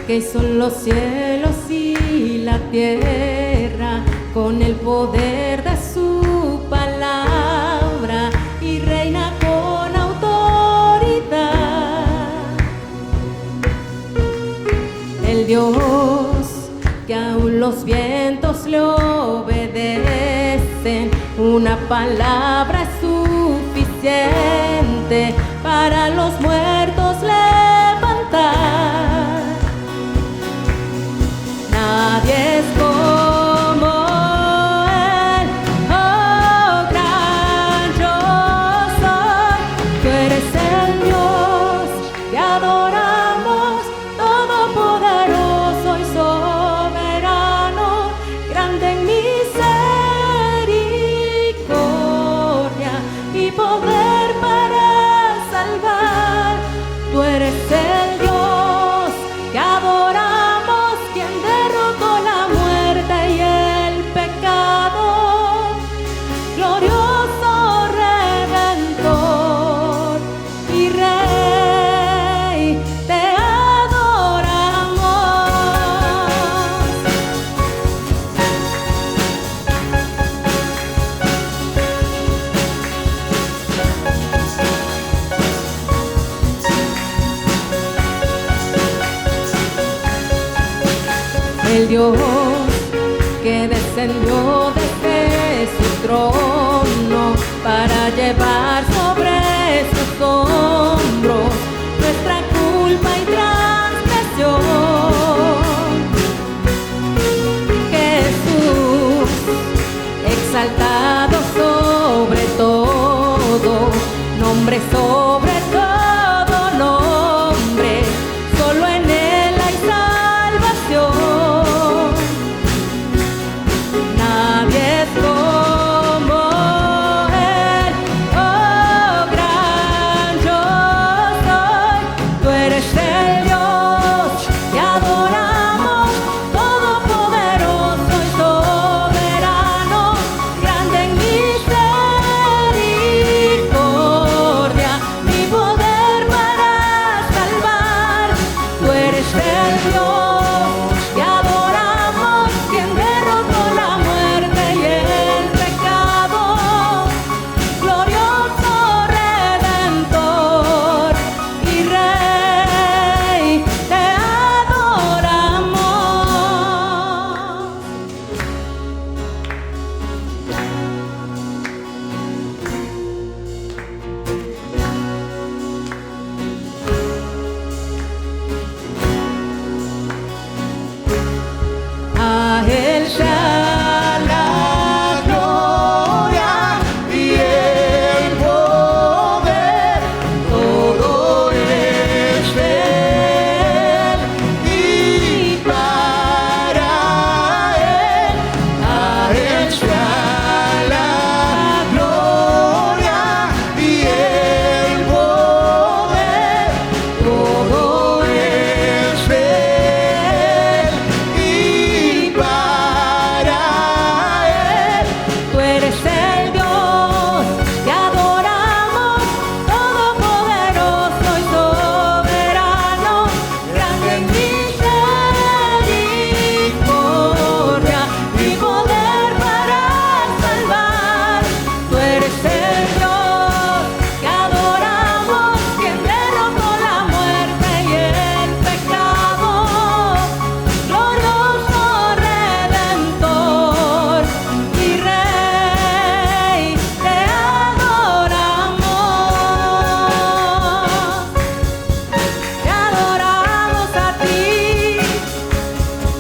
que son los cielos y la tierra, con el poder de su palabra, y reina con autoridad. El Dios que aún los vientos le obedecen, una palabra es suficiente para los muertos levantar. Nadie es como Él, oh gran yo soy. Tú eres el Dios que adoramos, todopoderoso y soberano, grande en misericordia y poder para salvar. Tú eres el Dios que adoramos, quien derrotó la muerte y el pecado, glorioso Redentor y Rey, te adoramos. El Dios que descendió desde su trono para llevar sobre sus hombros nuestra culpa y transgresión. Jesús, exaltado sobre todo, nombre sobre todo nombre, solo en Él hay salvación. Nadie es como Él, oh gran yo soy. Tú eres el Dios que adoramos, todopoderoso y soberano, grande en misericordia y poder para salvar. Tú eres el Dios que adoramos, quien derrotó la muerte y el pecado, glorioso Redentor y Rey, te adoramos. A Él sea la gloria y el poder, todo es de Él y para Él. A Él sea la gloria y el poder, todo es de Él y para Él. Tú eres el Dios que adoramos, todopoderoso y soberano, grande en misericordia y poder para salvar. Tú eres el Dios que adoramos, quien derrotó la muerte y el pecado, glorioso Redentor y Rey, te adoramos a ti,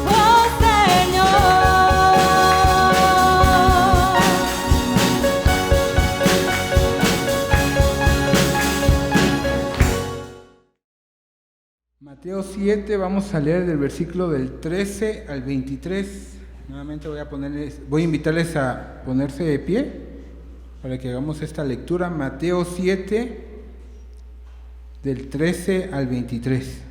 oh Señor. Mateo 7, vamos a leer del versículo del 13 al 23. Nuevamente voy a invitarles a ponerse de pie para que hagamos esta lectura. Mateo 7, del 13 al 23.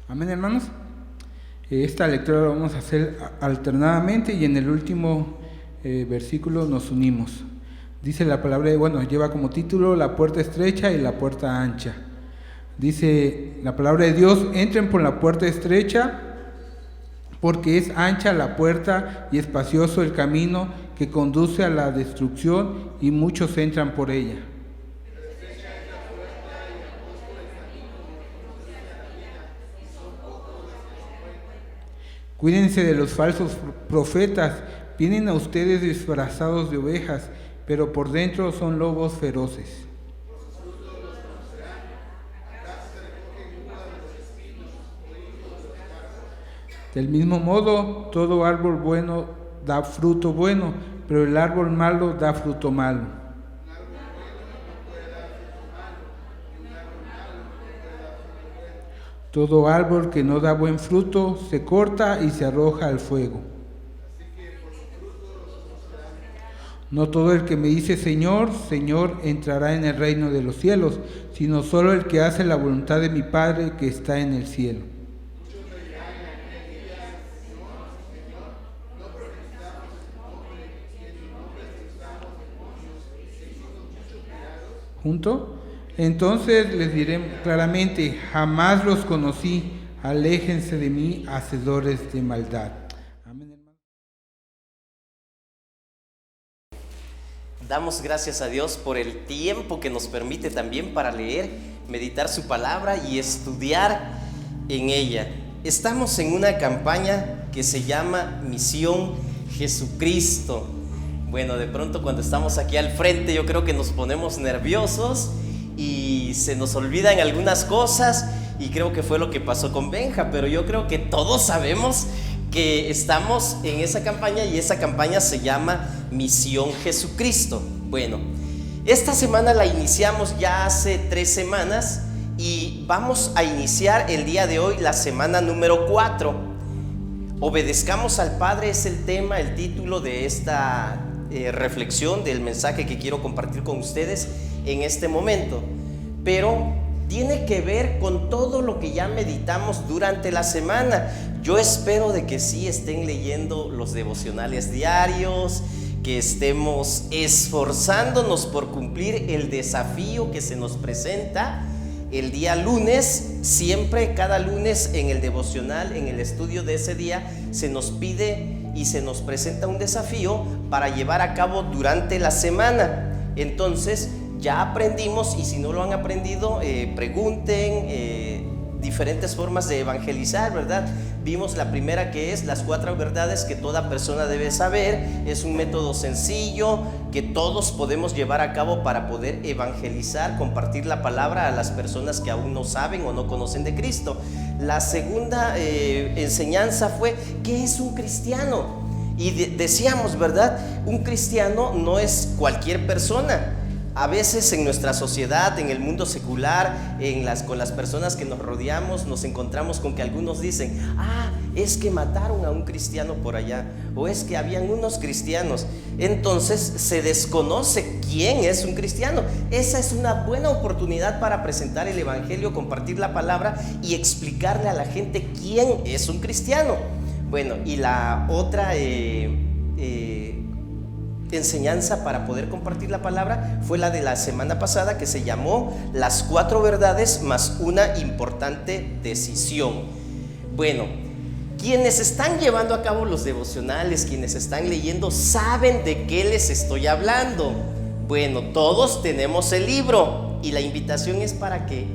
Amén, hermanos. Esta lectura la vamos a hacer alternadamente y en el último versículo nos unimos. Dice la palabra, lleva como título la puerta estrecha y la puerta ancha. Dice la palabra de Dios: entren por la puerta estrecha, porque es ancha la puerta y espacioso el camino que conduce a la destrucción, y muchos entran por ella. Cuídense de los falsos profetas, vienen a ustedes disfrazados de ovejas, pero por dentro son lobos feroces. Del mismo modo, todo árbol bueno da fruto bueno, pero el árbol malo da fruto malo. Todo árbol que no da buen fruto se corta y se arroja al fuego. No todo el que me dice Señor, Señor entrará en el reino de los cielos, sino solo el que hace la voluntad de mi Padre que está en el cielo. ¿Junto? Entonces les diré claramente: jamás los conocí, aléjense de mí, hacedores de maldad. Amén, hermano. Damos gracias a Dios por el tiempo que nos permite también para leer, meditar su palabra y estudiar en ella. Estamos en una campaña que se llama Misión Jesucristo. Bueno, de pronto cuando estamos aquí al frente yo creo que nos ponemos nerviosos y se nos olvidan algunas cosas, y creo que fue lo que pasó con Benja, pero yo creo que todos sabemos que estamos en esa campaña, y esa campaña se llama Misión Jesucristo. Bueno, esta semana la iniciamos ya hace 3 semanas y vamos a iniciar el día de hoy la semana número 4. Obedezcamos al Padre es el tema, el título de esta reflexión, del mensaje que quiero compartir con ustedes en este momento, pero tiene que ver con todo lo que ya meditamos durante la semana. Yo espero de que sí estén leyendo los devocionales diarios, que estemos esforzándonos por cumplir el desafío que se nos presenta el día lunes. Siempre, cada lunes en el devocional, en el estudio de ese día, se nos pide y se nos presenta un desafío para llevar a cabo durante la semana. Entonces ya aprendimos, y si no lo han aprendido, pregunten, diferentes formas de evangelizar, ¿verdad? Vimos la primera, que es las 4 verdades que toda persona debe saber. Es un método sencillo que todos podemos llevar a cabo para poder evangelizar, compartir la palabra a las personas que aún no saben o no conocen de Cristo. La segunda enseñanza fue: ¿qué es un cristiano? Y decíamos, ¿verdad? Un cristiano no es cualquier persona. A veces en nuestra sociedad, en el mundo secular, con las personas que nos rodeamos, nos encontramos con que algunos dicen: es que mataron a un cristiano por allá, o es que habían unos cristianos. Entonces se desconoce quién es un cristiano. Esa es una buena oportunidad para presentar el evangelio, compartir la palabra y explicarle a la gente quién es un cristiano. Bueno, y la otra enseñanza para poder compartir la palabra fue la de la semana pasada, que se llamó las 4 verdades más una importante decisión. Bueno, quienes están llevando a cabo los devocionales, quienes están leyendo, saben de qué les estoy hablando. Bueno, todos tenemos el libro, y la invitación es para que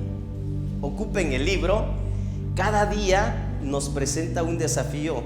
ocupen el libro. Cada día nos presenta un desafío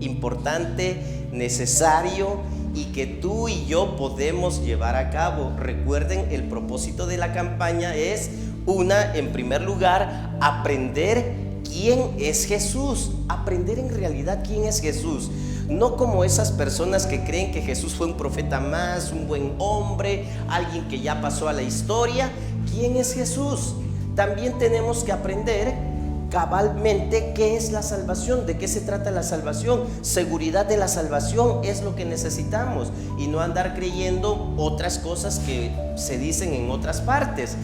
importante, necesario, y que tú y yo podemos llevar a cabo. Recuerden, el propósito de la campaña es, en primer lugar, aprender quién es Jesús, aprender en realidad quién es Jesús. No como esas personas que creen que Jesús fue un profeta más, un buen hombre, alguien que ya pasó a la historia. ¿Quién es Jesús? También tenemos que aprender cabalmente qué es la salvación, de qué se trata la salvación. Seguridad de la salvación es lo que necesitamos, y no andar creyendo otras cosas que se dicen en otras partes.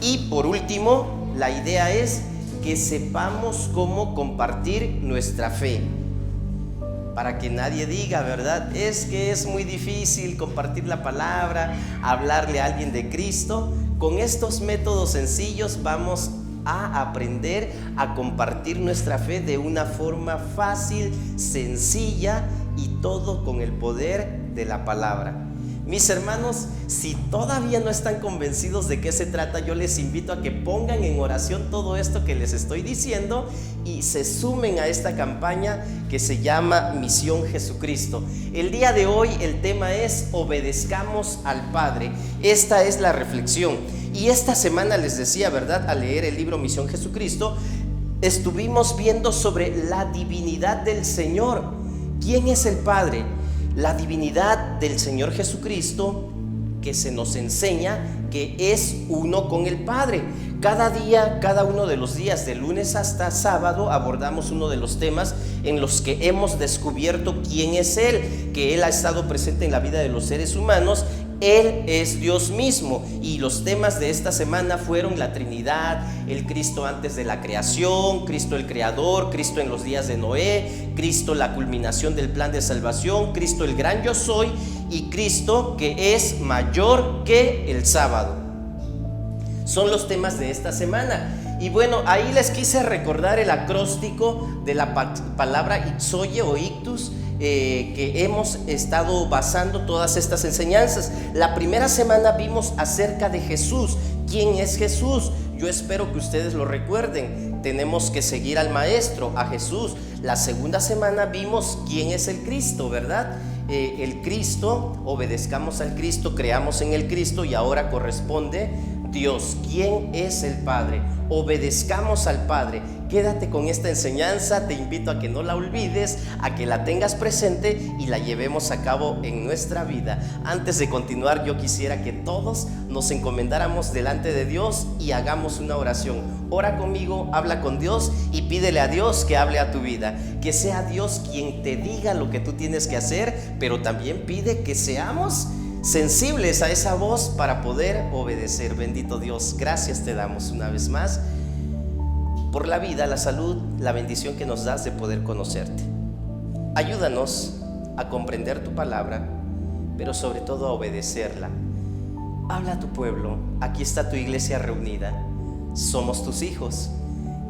Y por último, la idea es que sepamos cómo compartir nuestra fe. Para que nadie diga, ¿verdad? Es que es muy difícil compartir la palabra, hablarle a alguien de Cristo. Con estos métodos sencillos vamos a aprender a compartir nuestra fe de una forma fácil, sencilla y todo con el poder de la palabra. Mis hermanos, si todavía no están convencidos de qué se trata, yo les invito a que pongan en oración todo esto que les estoy diciendo y se sumen a esta campaña que se llama Misión Jesucristo. El día de hoy el tema es obedezcamos al Padre. Esta es la reflexión. Y esta semana les decía, ¿verdad? Al leer el libro Misión Jesucristo, estuvimos viendo sobre la divinidad del Señor. ¿Quién es el Padre? La divinidad del Señor Jesucristo, que se nos enseña que es uno con el Padre. Cada día, cada uno de los días, de lunes hasta sábado, abordamos uno de los temas en los que hemos descubierto quién es Él, que Él ha estado presente en la vida de los seres humanos. Él es Dios mismo, y los temas de esta semana fueron la Trinidad, el Cristo antes de la creación, Cristo el Creador, Cristo en los días de Noé, Cristo la culminación del plan de salvación, Cristo el gran yo soy y Cristo que es mayor que el sábado. Son los temas de esta semana. Y bueno, ahí les quise recordar el acróstico de la palabra ixoye o ictus, que hemos estado basando todas estas enseñanzas. La primera semana vimos acerca de Jesús. ¿Quién es Jesús? Yo espero que ustedes lo recuerden. Tenemos que seguir al Maestro, a Jesús. La segunda semana vimos quién es el Cristo, ¿verdad? El Cristo, obedezcamos al Cristo, creamos en el Cristo, y ahora corresponde Dios. ¿Quién es el Padre? Obedezcamos al Padre. Quédate con esta enseñanza, te invito a que no la olvides, a que la tengas presente y la llevemos a cabo en nuestra vida. Antes de continuar, yo quisiera que todos nos encomendáramos delante de Dios y hagamos una oración. Ora conmigo, habla con Dios y pídele a Dios que hable a tu vida. Que sea Dios quien te diga lo que tú tienes que hacer, pero también pide que seamos sensibles a esa voz para poder obedecer. Bendito Dios, gracias te damos una vez más por la vida, la salud, la bendición que nos das de poder conocerte. Ayúdanos a comprender tu palabra, pero sobre todo a obedecerla. Habla a tu pueblo, aquí está tu iglesia reunida, somos tus hijos,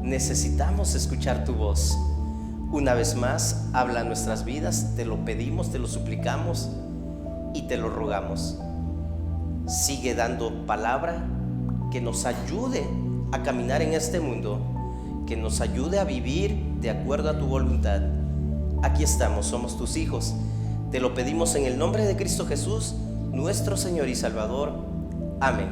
necesitamos escuchar tu voz. Una vez más, habla a nuestras vidas, te lo pedimos, te lo suplicamos y te lo rogamos. Sigue dando palabra que nos ayude a caminar en este mundo, que nos ayude a vivir de acuerdo a tu voluntad. Aquí estamos, somos tus hijos. Te lo pedimos en el nombre de Cristo Jesús, nuestro Señor y Salvador. Amén.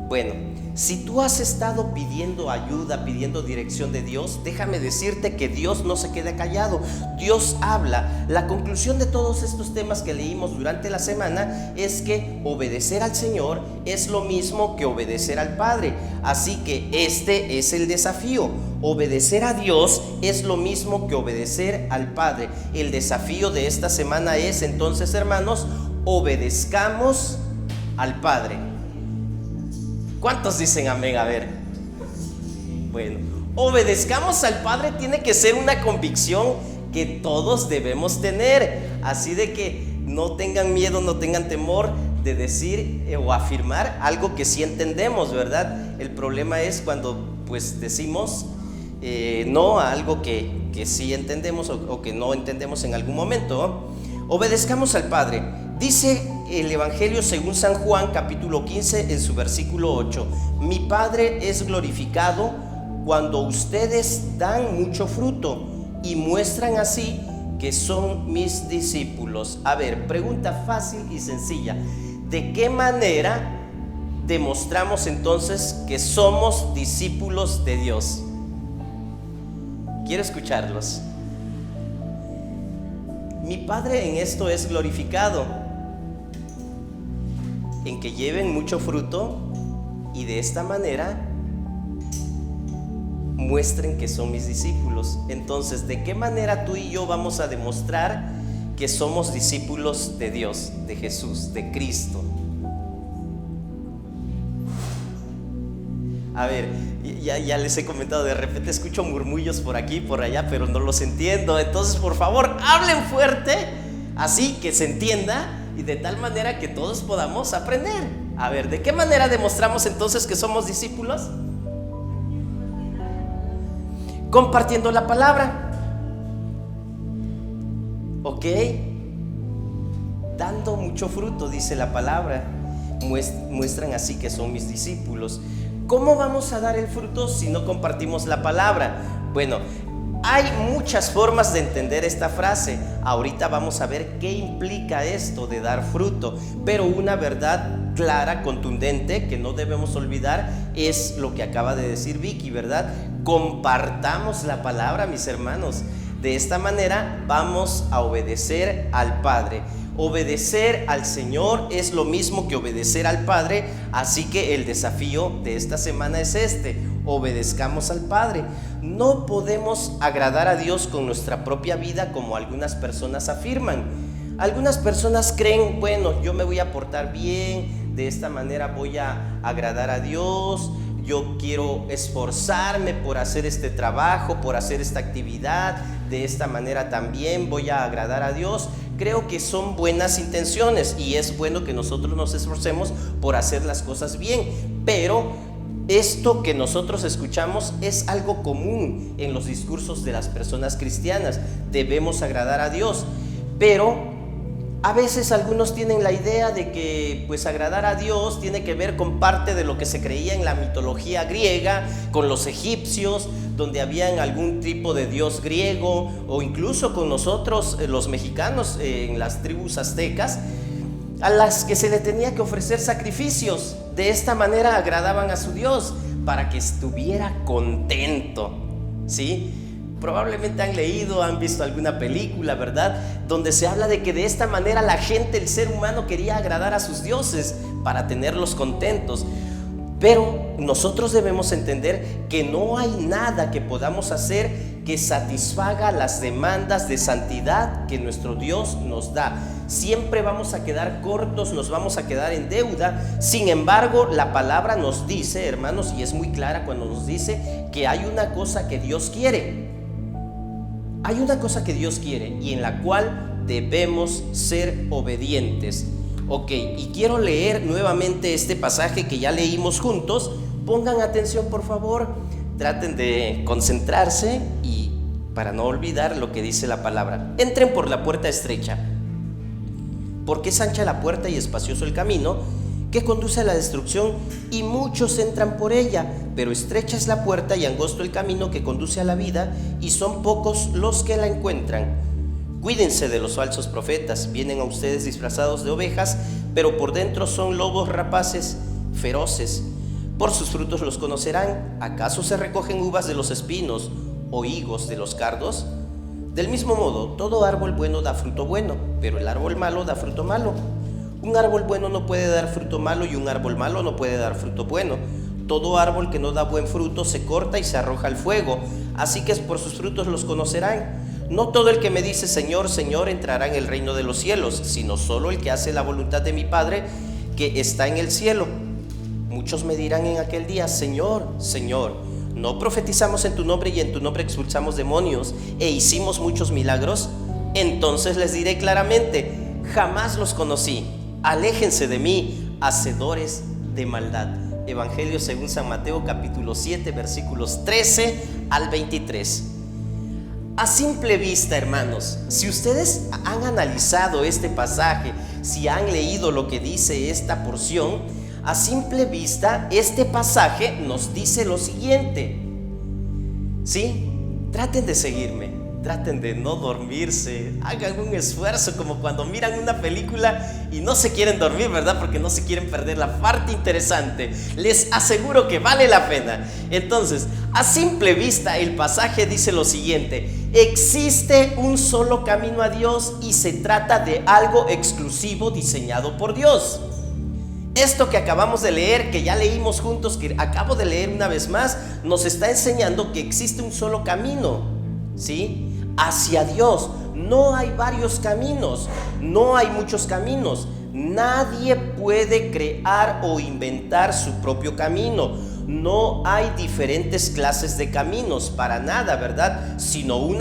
Bueno, si tú has estado pidiendo ayuda, pidiendo dirección de Dios, déjame decirte que Dios no se queda callado. Dios habla. La conclusión de todos estos temas que leímos durante la semana es que obedecer al Señor es lo mismo que obedecer al Padre. Así que este es el desafío. Obedecer a Dios es lo mismo que obedecer al Padre. El desafío de esta semana es entonces, hermanos, obedezcamos al Padre. ¿Cuántos dicen amén? A ver. Bueno, obedezcamos al Padre tiene que ser una convicción que todos debemos tener. Así de que no tengan miedo, no tengan temor de decir o afirmar algo que sí entendemos, ¿verdad? El problema es cuando pues decimos no a algo que sí entendemos o que no entendemos en algún momento. Obedezcamos al Padre. Dice el Evangelio según San Juan, capítulo 15, en su versículo 8: mi Padre es glorificado cuando ustedes dan mucho fruto y muestran así que son mis discípulos. A ver, pregunta fácil y sencilla: ¿de qué manera demostramos entonces que somos discípulos de Dios? Quiero escucharlos. Mi Padre en esto es glorificado, en que lleven mucho fruto y de esta manera muestren que son mis discípulos. Entonces, ¿de qué manera tú y yo vamos a demostrar que somos discípulos de Dios, de Jesús, de Cristo? A ver, ya les he comentado, de repente escucho murmullos por aquí, por allá, pero no los entiendo. Entonces, por favor, hablen fuerte, así que se entienda y de tal manera que todos podamos aprender. A ver, ¿de qué manera demostramos entonces que somos discípulos? Compartiendo la palabra. ¿Ok? Dando mucho fruto, dice la palabra. Muestran así que son mis discípulos. ¿Cómo vamos a dar el fruto si no compartimos la palabra? Bueno, hay muchas formas de entender esta frase. Ahorita vamos a ver qué implica esto de dar fruto. Pero una verdad clara, contundente, que no debemos olvidar es lo que acaba de decir Vicky, ¿verdad? Compartamos la palabra, mis hermanos. De esta manera vamos a obedecer al Padre. Obedecer al Señor es lo mismo que obedecer al Padre, así que el desafío de esta semana es este: obedezcamos al Padre. No podemos agradar a Dios con nuestra propia vida como algunas personas afirman. Algunas personas creen, bueno, yo me voy a portar bien, de esta manera voy a agradar a Dios, yo quiero esforzarme por hacer este trabajo, por hacer esta actividad, de esta manera también voy a agradar a Dios. Creo que son buenas intenciones y es bueno que nosotros nos esforcemos por hacer las cosas bien, pero esto que nosotros escuchamos es algo común en los discursos de las personas cristianas. Debemos agradar a Dios, pero a veces algunos tienen la idea de que pues agradar a Dios tiene que ver con parte de lo que se creía en la mitología griega, con los egipcios, donde habían algún tipo de dios griego, o incluso con nosotros los mexicanos en las tribus aztecas, a las que se le tenía que ofrecer sacrificios. De esta manera agradaban a su Dios para que estuviera contento, ¿sí? Probablemente han leído, han visto alguna película, ¿verdad?, donde se habla de que de esta manera la gente, el ser humano, quería agradar a sus dioses para tenerlos contentos. Pero nosotros debemos entender que no hay nada que podamos hacer que satisfaga las demandas de santidad que nuestro Dios nos da. Siempre vamos a quedar cortos, nos vamos a quedar en deuda. Sin embargo, la palabra nos dice, hermanos, y es muy clara cuando nos dice que hay una cosa que Dios quiere. Hay una cosa que Dios quiere y en la cual debemos ser obedientes. Ok, y quiero leer nuevamente este pasaje que ya leímos juntos. Pongan atención, por favor. Traten de concentrarse y para no olvidar lo que dice la palabra. Entren por la puerta estrecha, porque es ancha la puerta y espacioso el camino que conduce a la destrucción, y muchos entran por ella, pero estrecha es la puerta y angosto el camino que conduce a la vida, y son pocos los que la encuentran. Cuídense de los falsos profetas, vienen a ustedes disfrazados de ovejas, pero por dentro son lobos rapaces, feroces. Por sus frutos los conocerán. ¿Acaso se recogen uvas de los espinos o higos de los cardos? Del mismo modo, todo árbol bueno da fruto bueno, pero el árbol malo da fruto malo. Un árbol bueno no puede dar fruto malo y un árbol malo no puede dar fruto bueno. Todo árbol que no da buen fruto se corta y se arroja al fuego. Así que por sus frutos los conocerán. No todo el que me dice Señor, Señor entrará en el reino de los cielos, sino solo el que hace la voluntad de mi Padre que está en el cielo. Muchos me dirán en aquel día, Señor, Señor, ¿no profetizamos en tu nombre y en tu nombre expulsamos demonios e hicimos muchos milagros? Entonces les diré claramente, jamás los conocí. Aléjense de mí, hacedores de maldad. Evangelio según San Mateo, capítulo 7, versículos 13 al 23. A simple vista, hermanos, si ustedes han analizado este pasaje, si han leído lo que dice esta porción, a simple vista, este pasaje nos dice lo siguiente. ¿Sí? Traten de seguirme. Traten de no dormirse, hagan un esfuerzo como cuando miran una película y no se quieren dormir, ¿verdad? Porque no se quieren perder la parte interesante. Les aseguro que vale la pena. Entonces, a simple vista el pasaje dice lo siguiente: existe un solo camino a Dios y se trata de algo exclusivo diseñado por Dios. Esto que acabamos de leer, que ya leímos juntos, que acabo de leer una vez más, nos está enseñando que existe un solo camino, ¿sí?, hacia Dios. No hay varios caminos, no hay muchos caminos. Nadie puede crear o inventar su propio camino. no hay diferentes clases de caminos, para nada, ¿verdad? Sino un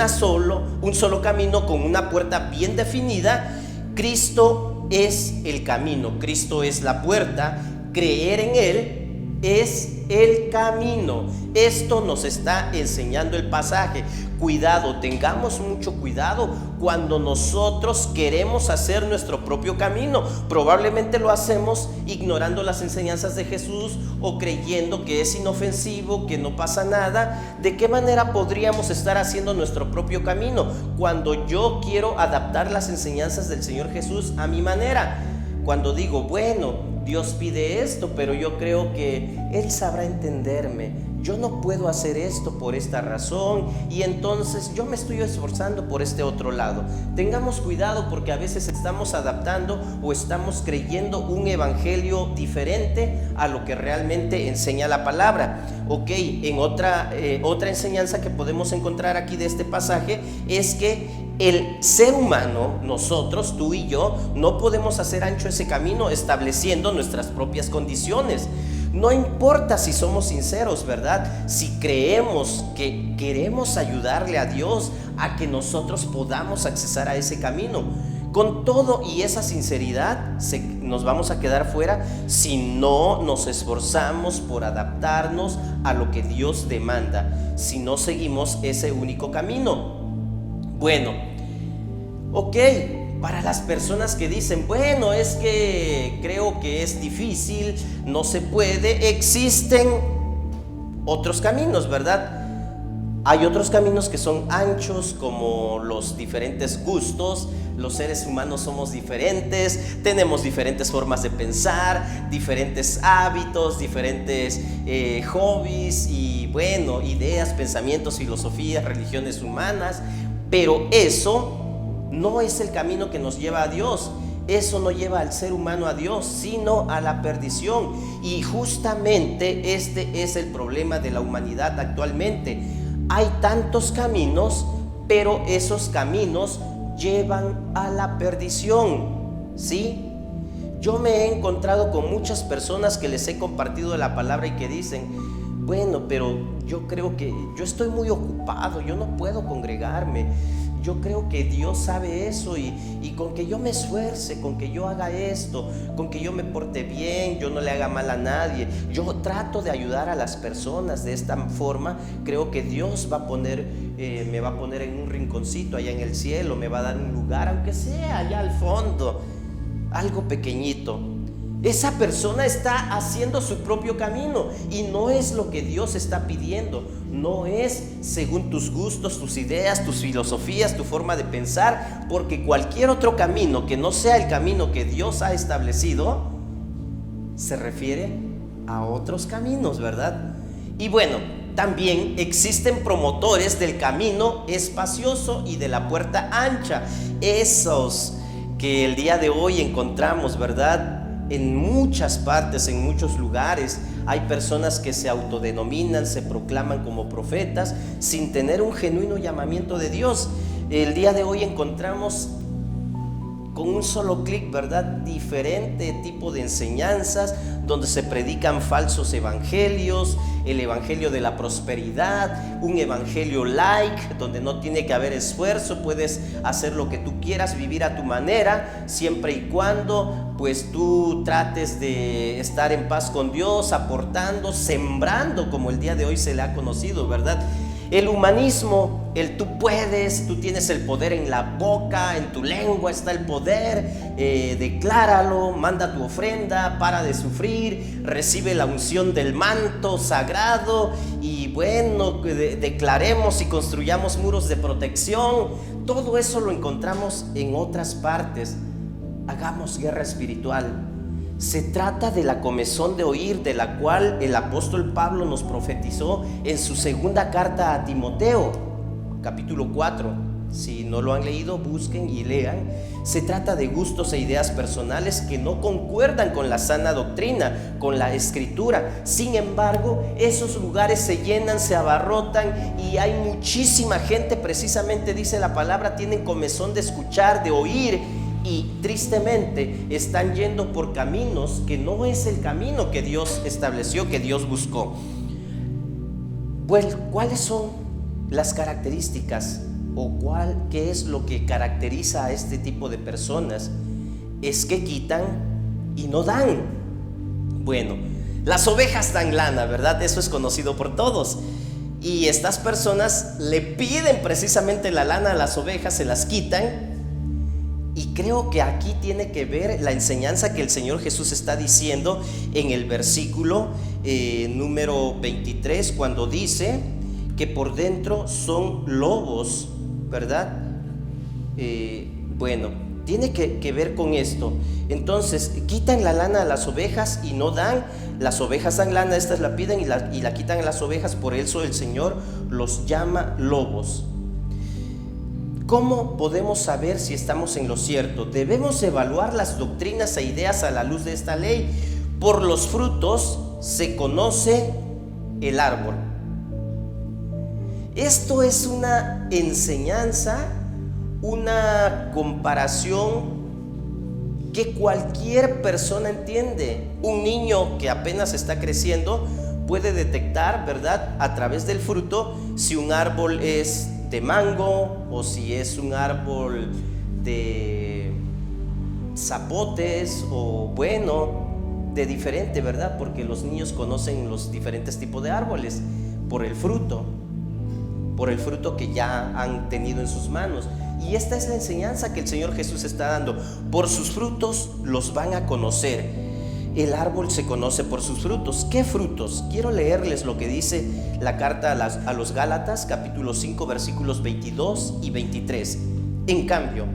solo camino con una puerta bien definida. Cristo es el camino, Cristo es la puerta, creer en Él es el camino. Esto nos está enseñando el pasaje. Cuidado, tengamos mucho cuidado cuando nosotros queremos hacer nuestro propio camino. Probablemente lo hacemos ignorando las enseñanzas de Jesús o creyendo que es inofensivo, que no pasa nada. ¿De qué manera podríamos estar haciendo nuestro propio camino cuando yo quiero adaptar las enseñanzas del Señor Jesús a mi manera? Cuando digo, bueno, Dios pide esto, pero yo creo que Él sabrá entenderme. Yo no puedo hacer esto por esta razón y entonces yo me estoy esforzando por este otro lado. Tengamos cuidado porque a veces estamos adaptando o estamos creyendo un evangelio diferente a lo que realmente enseña la palabra. Ok, en otra enseñanza que podemos encontrar aquí de este pasaje es que el ser humano, nosotros, tú y yo, no podemos hacer ancho ese camino estableciendo nuestras propias condiciones. No importa si somos sinceros, ¿verdad? Si creemos que queremos ayudarle a Dios a que nosotros podamos accesar a ese camino. Con todo y esa sinceridad nos vamos a quedar fuera si no nos esforzamos por adaptarnos a lo que Dios demanda, si no seguimos ese único camino. Bueno, ok, para las personas que dicen, bueno, es que creo que es difícil, no se puede, existen otros caminos, ¿verdad? Hay otros caminos que son anchos, como los diferentes gustos. Los seres humanos somos diferentes, tenemos diferentes formas de pensar, diferentes hábitos, diferentes hobbies y bueno, ideas, pensamientos, filosofías, religiones humanas. Pero eso no es el camino que nos lleva a Dios. Eso no lleva al ser humano a Dios, sino a la perdición. Y justamente este es el problema de la humanidad actualmente. Hay tantos caminos, pero esos caminos llevan a la perdición, ¿sí? Yo me he encontrado con muchas personas que les he compartido la palabra y que dicen, bueno, pero yo creo que yo estoy muy ocupado, yo no puedo congregarme. Yo creo que Dios sabe eso y con que yo me esfuerce, con que yo haga esto, con que yo me porte bien, yo no le haga mal a nadie, yo trato de ayudar a las personas de esta forma, creo que Dios va a poner, me va a poner en un rinconcito allá en el cielo, me va a dar un lugar, aunque sea allá al fondo, algo pequeñito. Esa persona está haciendo su propio camino y no es lo que Dios está pidiendo. No es según tus gustos, tus ideas, tus filosofías, tu forma de pensar, porque cualquier otro camino que no sea el camino que Dios ha establecido se refiere a otros caminos, ¿verdad? Y bueno, también existen promotores del camino espacioso y de la puerta ancha, esos que el día de hoy encontramos, ¿verdad? En muchas partes, en muchos lugares, hay personas que se autodenominan, se proclaman como profetas sin tener un genuino llamamiento de Dios. El día de hoy encontramos con un solo clic, ¿verdad? Diferente tipo de enseñanzas donde se predican falsos evangelios, el evangelio de la prosperidad, un evangelio light, donde no tiene que haber esfuerzo, puedes hacer lo que tú quieras, vivir a tu manera, siempre y cuando pues tú trates de estar en paz con Dios, aportando, sembrando, como el día de hoy se le ha conocido, ¿verdad? El humanismo, el tú puedes, tú tienes el poder en la boca, en tu lengua está el poder, decláralo, manda tu ofrenda, para de sufrir, recibe la unción del manto sagrado y bueno, declaremos y construyamos muros de protección. Todo eso lo encontramos en otras partes. Hagamos guerra espiritual. Se trata de la comezón de oír, de la cual el apóstol Pablo nos profetizó en su segunda carta a Timoteo, capítulo 4. Si no lo han leído, busquen y lean. Se trata de gustos e ideas personales que no concuerdan con la sana doctrina, con la escritura. Sin embargo, esos lugares se llenan, se abarrotan y hay muchísima gente, precisamente dice la palabra, tienen comezón de escuchar, de oír. Y tristemente están yendo por caminos que no es el camino que Dios estableció, que Dios buscó. Pues, ¿cuáles son las características o qué es lo que caracteriza a este tipo de personas? Es que quitan y no dan. Bueno, las ovejas dan lana, ¿verdad? Eso es conocido por todos. Y estas personas le piden precisamente la lana a las ovejas, se las quitan. Y creo que aquí tiene que ver la enseñanza que el Señor Jesús está diciendo en el versículo número 23, cuando dice que por dentro son lobos, ¿verdad? Bueno, tiene que ver con esto. Entonces, quitan la lana a las ovejas y no dan. Las ovejas dan lana, estas la piden y la quitan a las ovejas, por eso el Señor los llama lobos. ¿Cómo podemos saber si estamos en lo cierto? Debemos evaluar las doctrinas e ideas a la luz de esta ley. Por los frutos se conoce el árbol. Esto es una enseñanza, una comparación que cualquier persona entiende. Un niño que apenas está creciendo puede detectar, ¿verdad?, a través del fruto, si un árbol es de mango o si es un árbol de zapotes o bueno, de diferente, ¿verdad? Porque los niños conocen los diferentes tipos de árboles por el fruto que ya han tenido en sus manos. Y esta es la enseñanza que el Señor Jesús está dando. Por sus frutos los van a conocer. El árbol se conoce por sus frutos. ¿Qué frutos? Quiero leerles lo que dice la carta a los Gálatas, capítulo 5, versículos 22 y 23. En cambio,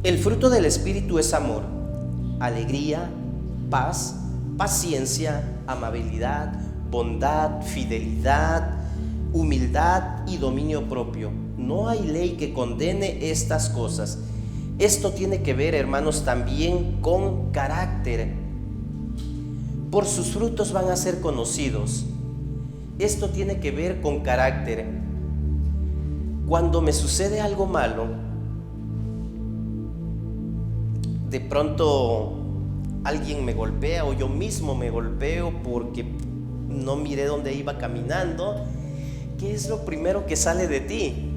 el fruto del Espíritu es amor, alegría, paz, paciencia, amabilidad, bondad, fidelidad, humildad y dominio propio. No hay ley que condene estas cosas. Esto tiene que ver, hermanos, también con carácter. Por sus frutos van a ser conocidos. Esto tiene que ver con carácter. Cuando me sucede algo malo, de pronto alguien me golpea o yo mismo me golpeo porque no miré dónde iba caminando, ¿qué es lo primero que sale de ti?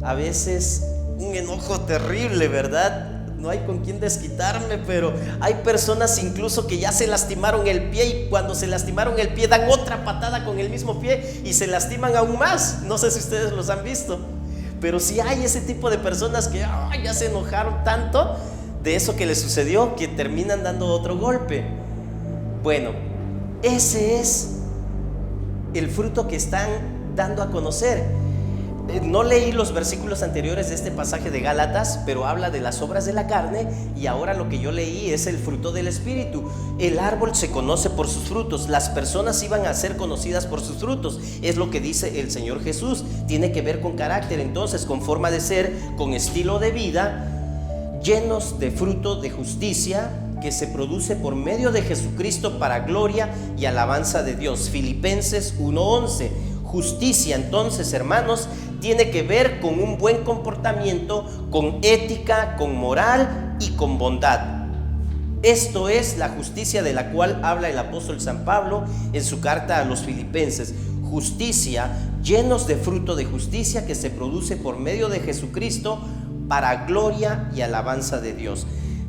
A veces un enojo terrible, ¿verdad? No hay con quién desquitarme, pero hay personas incluso que ya se lastimaron el pie y cuando se lastimaron el pie dan otra patada con el mismo pie y se lastiman aún más. No sé si ustedes los han visto, pero sí hay ese tipo de personas que ya se enojaron tanto de eso que les sucedió que terminan dando otro golpe. Bueno, ese es el fruto que están dando a conocer. No leí los versículos anteriores de este pasaje de Gálatas, pero habla de las obras de la carne y ahora lo que yo leí es el fruto del Espíritu. El árbol se conoce por sus frutos, las personas iban a ser conocidas por sus frutos, es lo que dice el Señor Jesús. Tiene que ver con carácter, entonces, con forma de ser, con estilo de vida, llenos de fruto de justicia que se produce por medio de Jesucristo para gloria y alabanza de Dios. Filipenses 1:11. Justicia, entonces, hermanos, tiene que ver con un buen comportamiento, con ética, con moral y con bondad. Esto es la justicia de la cual habla el apóstol San Pablo en su carta a los Filipenses. Justicia, llenos de fruto de justicia que se produce por medio de Jesucristo para gloria y alabanza de Dios.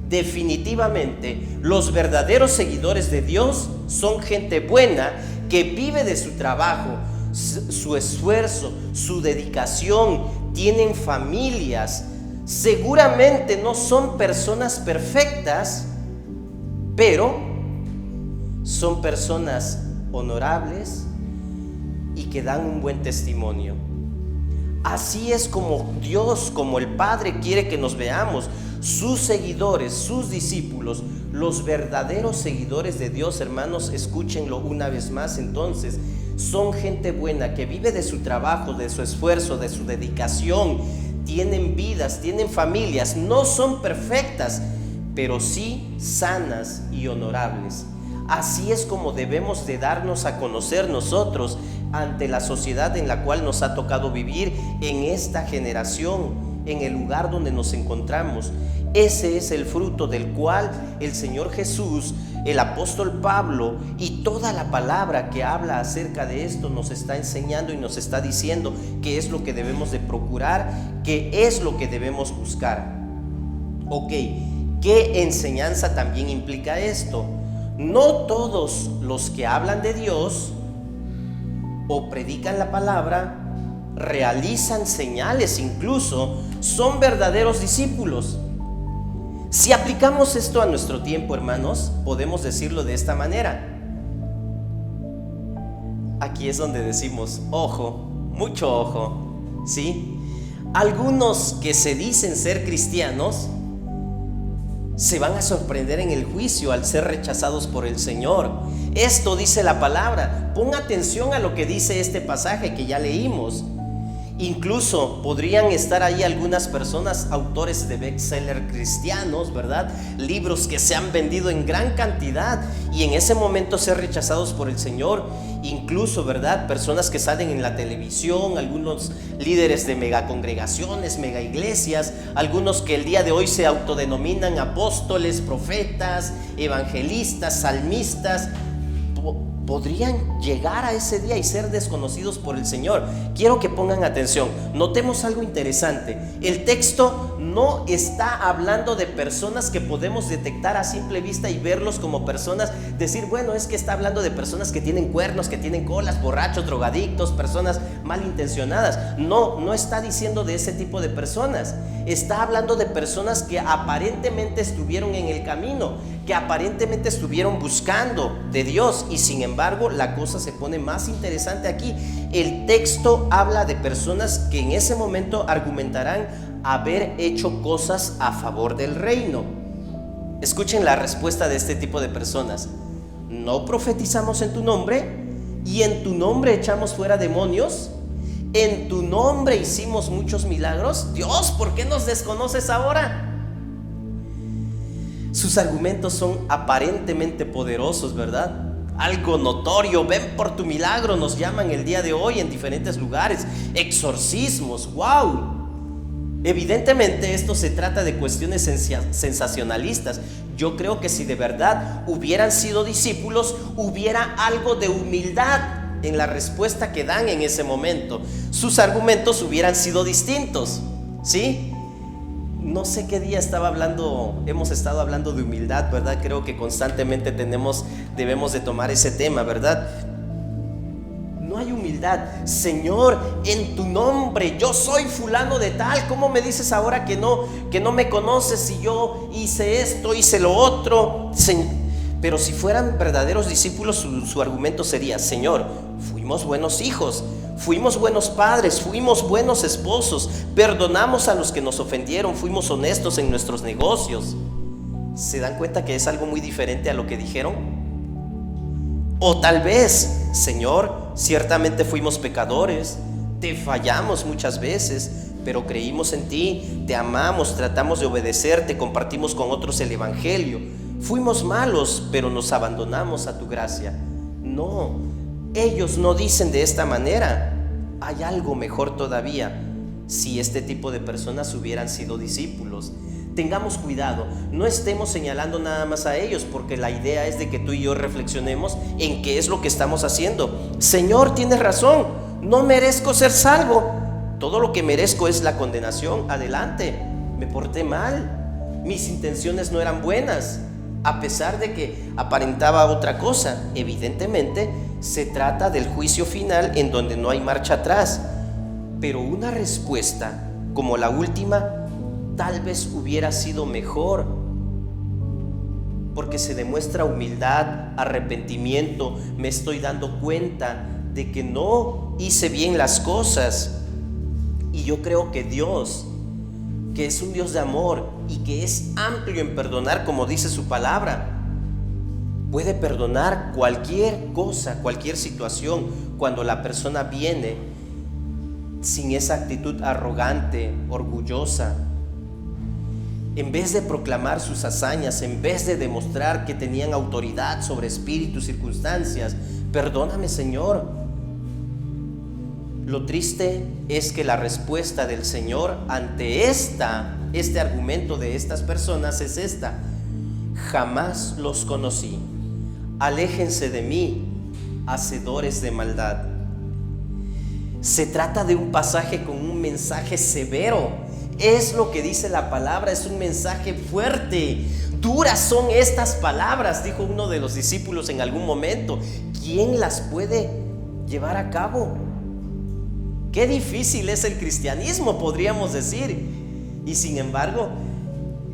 Definitivamente, los verdaderos seguidores de Dios son gente buena que vive de su trabajo, su esfuerzo, su dedicación, tienen familias. Seguramente no son personas perfectas, pero son personas honorables y que dan un buen testimonio. Así es como Dios, como el Padre quiere que nos veamos, sus seguidores, sus discípulos, los verdaderos seguidores de Dios, hermanos, escúchenlo una vez más entonces. Son gente buena que vive de su trabajo, de su esfuerzo, de su dedicación. Tienen vidas, tienen familias. No son perfectas, pero sí sanas y honorables. Así es como debemos de darnos a conocer nosotros ante la sociedad en la cual nos ha tocado vivir en esta generación en el lugar donde nos encontramos. Ese es el fruto del cual el Señor Jesús, el apóstol Pablo y toda la palabra que habla acerca de esto nos está enseñando y nos está diciendo qué es lo que debemos de procurar, qué es lo que debemos buscar. Ok, ¿qué enseñanza también implica esto? No todos los que hablan de Dios o predican la palabra, realizan señales, incluso son verdaderos discípulos. Si aplicamos esto a nuestro tiempo, hermanos, podemos decirlo de esta manera. Aquí es donde decimos, ojo, mucho ojo, ¿sí? Algunos que se dicen ser cristianos se van a sorprender en el juicio al ser rechazados por el Señor. Esto dice la palabra. Pon atención a lo que dice este pasaje que ya leímos. Incluso podrían estar ahí algunas personas, autores de bestseller cristianos, ¿verdad? Libros que se han vendido en gran cantidad y en ese momento ser rechazados por el Señor. Incluso, ¿verdad? Personas que salen en la televisión, algunos líderes de megacongregaciones, mega iglesias, algunos que el día de hoy se autodenominan apóstoles, profetas, evangelistas, salmistas. Podrían llegar a ese día y ser desconocidos por el Señor. Quiero que pongan atención. Notemos algo interesante. El texto no está hablando de personas que podemos detectar a simple vista y verlos como personas, decir, bueno, es que está hablando de personas que tienen cuernos, que tienen colas, borrachos, drogadictos, personas malintencionadas. No está diciendo de ese tipo de personas. Está hablando de personas que aparentemente estuvieron en el camino, que aparentemente estuvieron buscando de Dios, y sin embargo la cosa se pone más interesante aquí. El texto habla de personas que en ese momento argumentarán haber hecho cosas a favor del reino. Escuchen la respuesta de este tipo de personas. ¿No profetizamos en tu nombre? ¿Y en tu nombre echamos fuera demonios? ¿En tu nombre hicimos muchos milagros? Dios, ¿por qué nos desconoces ahora? Sus argumentos son aparentemente poderosos, ¿verdad? Algo notorio. Ven por tu milagro, nos llaman el día de hoy en diferentes lugares. Exorcismos, wow. Evidentemente esto se trata de cuestiones sensacionalistas. Yo creo que si de verdad hubieran sido discípulos, hubiera algo de humildad en la respuesta que dan en ese momento. Sus argumentos hubieran sido distintos, ¿sí? No sé qué día hemos estado hablando de humildad, ¿verdad? Creo que constantemente debemos de tomar ese tema, ¿verdad? No hay humildad. Señor, en tu nombre, yo soy fulano de tal. ¿Cómo me dices ahora que no me conoces si yo hice esto, hice lo otro? Pero si fueran verdaderos discípulos, su argumento sería, Señor, fuimos buenos hijos, fuimos buenos padres, fuimos buenos esposos, perdonamos a los que nos ofendieron, fuimos honestos en nuestros negocios. ¿Se dan cuenta que es algo muy diferente a lo que dijeron? O tal vez, Señor, ciertamente fuimos pecadores, te fallamos muchas veces, pero creímos en ti, te amamos, tratamos de obedecerte, compartimos con otros el evangelio. Fuimos malos, pero nos abandonamos a tu gracia. No, ellos no dicen de esta manera. Hay algo mejor todavía. Si este tipo de personas hubieran sido discípulos, tengamos cuidado, no estemos señalando nada más a ellos, porque la idea es de que tú y yo reflexionemos en qué es lo que estamos haciendo. Señor, tienes razón, no merezco ser salvo, todo lo que merezco es la condenación. Adelante, me porté mal, mis intenciones no eran buenas, a pesar de que aparentaba otra cosa. Evidentemente se trata del juicio final en donde no hay marcha atrás, pero una respuesta como la última tal vez hubiera sido mejor, porque se demuestra humildad, arrepentimiento. Me estoy dando cuenta de que no hice bien las cosas, y yo creo que Dios, que es un Dios de amor y que es amplio en perdonar, como dice su palabra, puede perdonar cualquier cosa, cualquier situación, cuando la persona viene sin esa actitud arrogante, orgullosa. En vez de proclamar sus hazañas, en vez de demostrar que tenían autoridad sobre espíritus, circunstancias, perdóname, Señor. Lo triste es que la respuesta del Señor ante este argumento de estas personas es esta: jamás los conocí, aléjense de mí, hacedores de maldad. Se trata de un pasaje con un mensaje severo. Es lo que dice la palabra, es un mensaje fuerte. Duras son estas palabras, dijo uno de los discípulos en algún momento. ¿Quién las puede llevar a cabo? Qué difícil es el cristianismo, podríamos decir. Y sin embargo,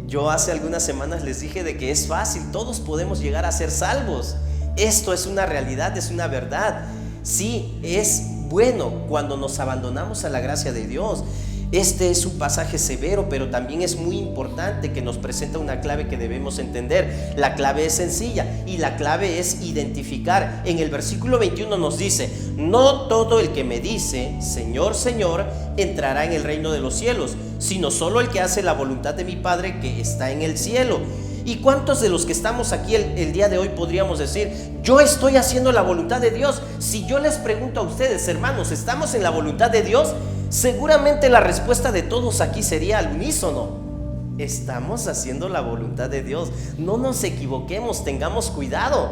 yo hace algunas semanas les dije de que es fácil, todos podemos llegar a ser salvos. Esto es una realidad, es una verdad. Sí, es bueno cuando nos abandonamos a la gracia de Dios. Este es un pasaje severo, pero también es muy importante, que nos presenta una clave que debemos entender. La clave es sencilla y la clave es identificar. En el versículo 21 nos dice: no todo el que me dice Señor, Señor, entrará en el reino de los cielos, sino solo el que hace la voluntad de mi Padre que está en el cielo. ¿Y cuántos de los que estamos aquí el día de hoy podríamos decir: yo estoy haciendo la voluntad de Dios? Si yo les pregunto a ustedes, hermanos, ¿estamos en la voluntad de Dios? Seguramente la respuesta de todos aquí sería al unísono: estamos haciendo la voluntad de Dios. No nos equivoquemos, tengamos cuidado,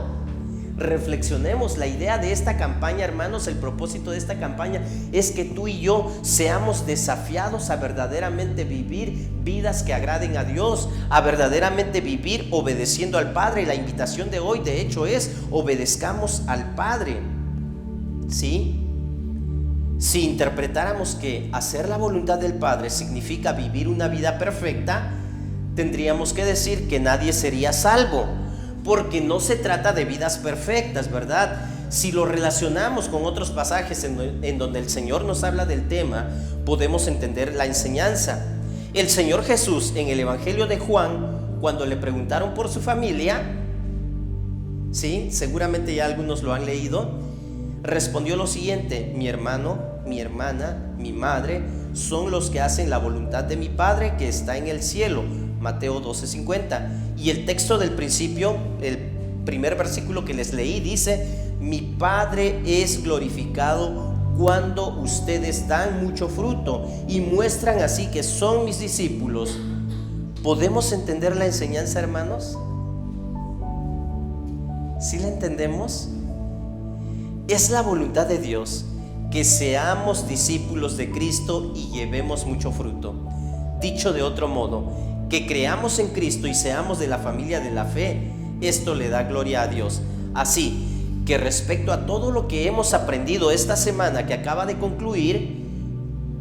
reflexionemos. La idea de esta campaña, hermanos, el propósito de esta campaña es que tú y yo seamos desafiados a verdaderamente vivir vidas que agraden a Dios, a verdaderamente vivir obedeciendo al Padre. Y la invitación de hoy, de hecho, es: obedezcamos al Padre. ¿Sí? Si interpretáramos que hacer la voluntad del Padre significa vivir una vida perfecta, tendríamos que decir que nadie sería salvo, porque no se trata de vidas perfectas, ¿verdad? Si lo relacionamos con otros pasajes en donde el Señor nos habla del tema, podemos entender la enseñanza. El Señor Jesús, en el Evangelio de Juan, cuando le preguntaron por su familia, sí, seguramente ya algunos lo han leído, respondió lo siguiente: mi hermano, mi hermana, mi madre son los que hacen la voluntad de mi Padre que está en el cielo. Mateo 12:50. Y el texto del principio, el primer versículo que les leí, dice: mi Padre es glorificado cuando ustedes dan mucho fruto y muestran así que son mis discípulos. ¿Podemos entender la enseñanza, hermanos? ¿Sí la entendemos? Es la voluntad de Dios que seamos discípulos de Cristo y llevemos mucho fruto. Dicho de otro modo, que creamos en Cristo y seamos de la familia de la fe. Esto le da gloria a Dios. Así que respecto a todo lo que hemos aprendido esta semana que acaba de concluir,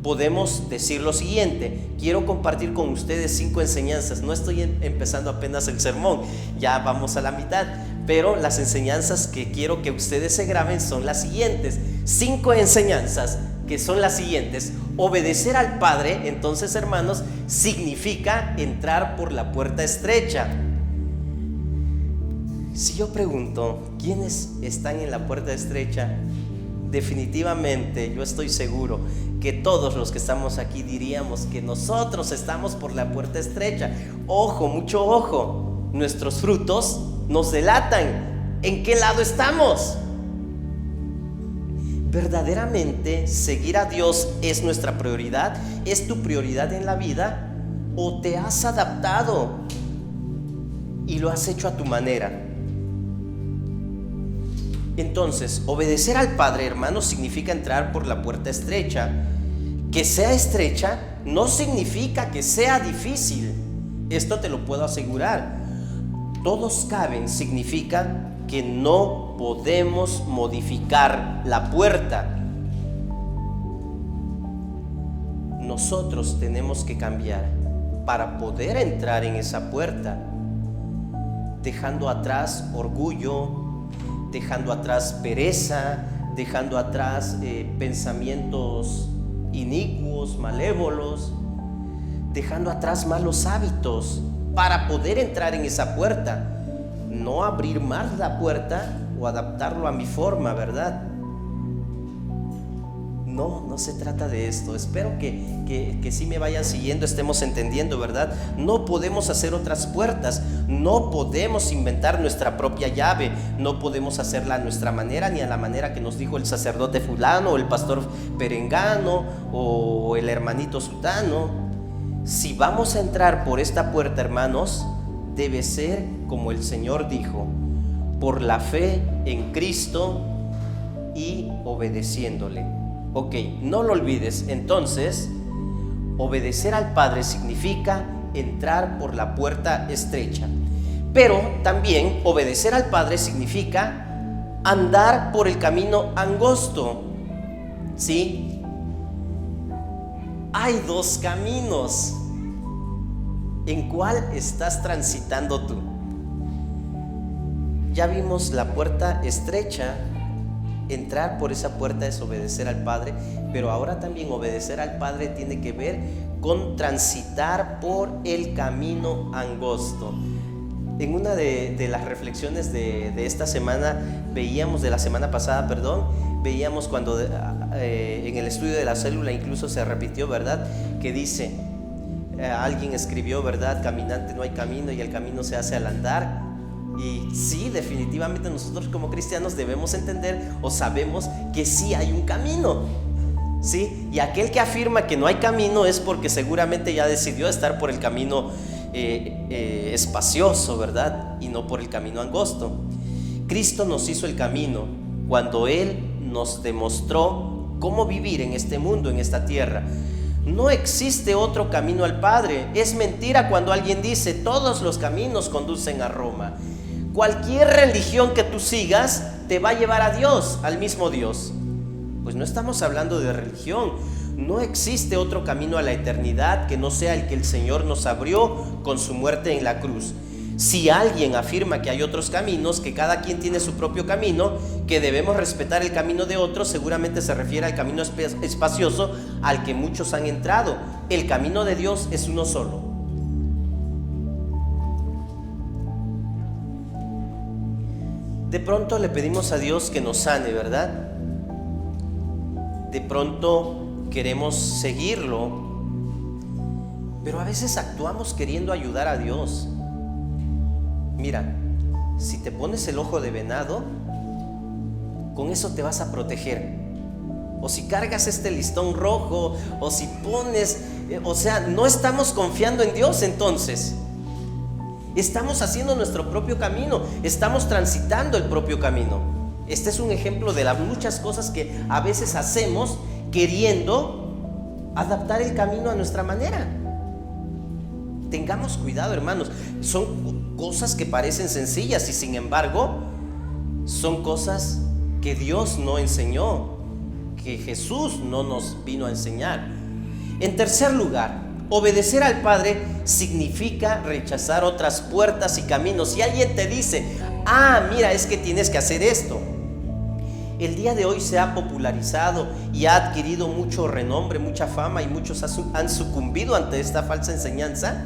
podemos decir lo siguiente. Quiero compartir con ustedes 5 enseñanzas. No estoy empezando apenas el sermón, ya vamos a la mitad, pero las enseñanzas que quiero que ustedes se graben son las siguientes. 5 enseñanzas que son las siguientes. Obedecer al Padre, entonces, hermanos, significa entrar por la puerta estrecha. Si yo pregunto, ¿quiénes están en la puerta estrecha? Definitivamente, yo estoy seguro que todos los que estamos aquí diríamos que nosotros estamos por la puerta estrecha. Ojo, mucho ojo, nuestros frutos nos delatan en qué lado estamos. ¿Verdaderamente seguir a Dios es nuestra prioridad? ¿Es tu prioridad en la vida? ¿O te has adaptado y lo has hecho a tu manera? Entonces, obedecer al Padre, hermanos, significa entrar por la puerta estrecha. Que sea estrecha no significa que sea difícil. Esto te lo puedo asegurar. Todos caben significa que no podemos modificar la puerta. Nosotros tenemos que cambiar para poder entrar en esa puerta, dejando atrás orgullo, dejando atrás pereza, dejando atrás pensamientos inicuos, malévolos, dejando atrás malos hábitos para poder entrar en esa puerta. No abrir más la puerta o adaptarlo a mi forma, ¿verdad? No se trata de esto. Espero que sí me vayan siguiendo, estemos entendiendo, ¿verdad? No podemos hacer otras puertas, no podemos inventar nuestra propia llave, no podemos hacerla a nuestra manera ni a la manera que nos dijo el sacerdote fulano o el pastor perengano o el hermanito sutano. Si vamos a entrar por esta puerta, hermanos, debe ser como el Señor dijo, por la fe en Cristo y obedeciéndole. Ok, no lo olvides. Entonces, obedecer al Padre significa entrar por la puerta estrecha. Pero también obedecer al Padre significa andar por el camino angosto. ¿Sí? Hay dos caminos. ¿En cuál estás transitando tú? Ya vimos la puerta estrecha. Entrar por esa puerta es obedecer al Padre, pero ahora también obedecer al Padre tiene que ver con transitar por el camino angosto. En una de las reflexiones de esta semana, de la semana pasada, veíamos cuando en el estudio de la célula incluso se repitió, ¿verdad? Que dice, alguien escribió, ¿verdad? Caminante no hay camino y el camino se hace al andar. Y sí, definitivamente nosotros como cristianos debemos entender o sabemos que sí hay un camino, ¿sí? Y aquel que afirma que no hay camino es porque seguramente ya decidió estar por el camino espacioso, ¿verdad? Y no por el camino angosto. Cristo nos hizo el camino cuando Él nos demostró cómo vivir en este mundo, en esta tierra. No existe otro camino al Padre. Es mentira cuando alguien dice todos los caminos conducen a Roma. Cualquier religión que tú sigas te va a llevar a Dios, al mismo Dios. Pues no estamos hablando de religión. No existe otro camino a la eternidad que no sea el que el Señor nos abrió con su muerte en la cruz. Si alguien afirma que hay otros caminos, que cada quien tiene su propio camino, que debemos respetar el camino de otros, seguramente se refiere al camino espacioso al que muchos han entrado. El camino de Dios es uno solo. De pronto le pedimos a Dios que nos sane, ¿verdad? De pronto queremos seguirlo, pero a veces actuamos queriendo ayudar a Dios. Mira, si te pones el ojo de venado, con eso te vas a proteger. O si cargas este listón rojo, o si pones, no estamos confiando en Dios entonces. Estamos haciendo nuestro propio camino, estamos transitando el propio camino. Este es un ejemplo de las muchas cosas que a veces hacemos queriendo adaptar el camino a nuestra manera. Tengamos cuidado, hermanos. Son cosas que parecen sencillas y sin embargo son cosas que Dios no enseñó, que Jesús no nos vino a enseñar. En tercer lugar, obedecer al Padre significa rechazar otras puertas y caminos. Si alguien te dice, mira, es que tienes que hacer esto. El día de hoy se ha popularizado y ha adquirido mucho renombre, mucha fama, y muchos han sucumbido ante esta falsa enseñanza,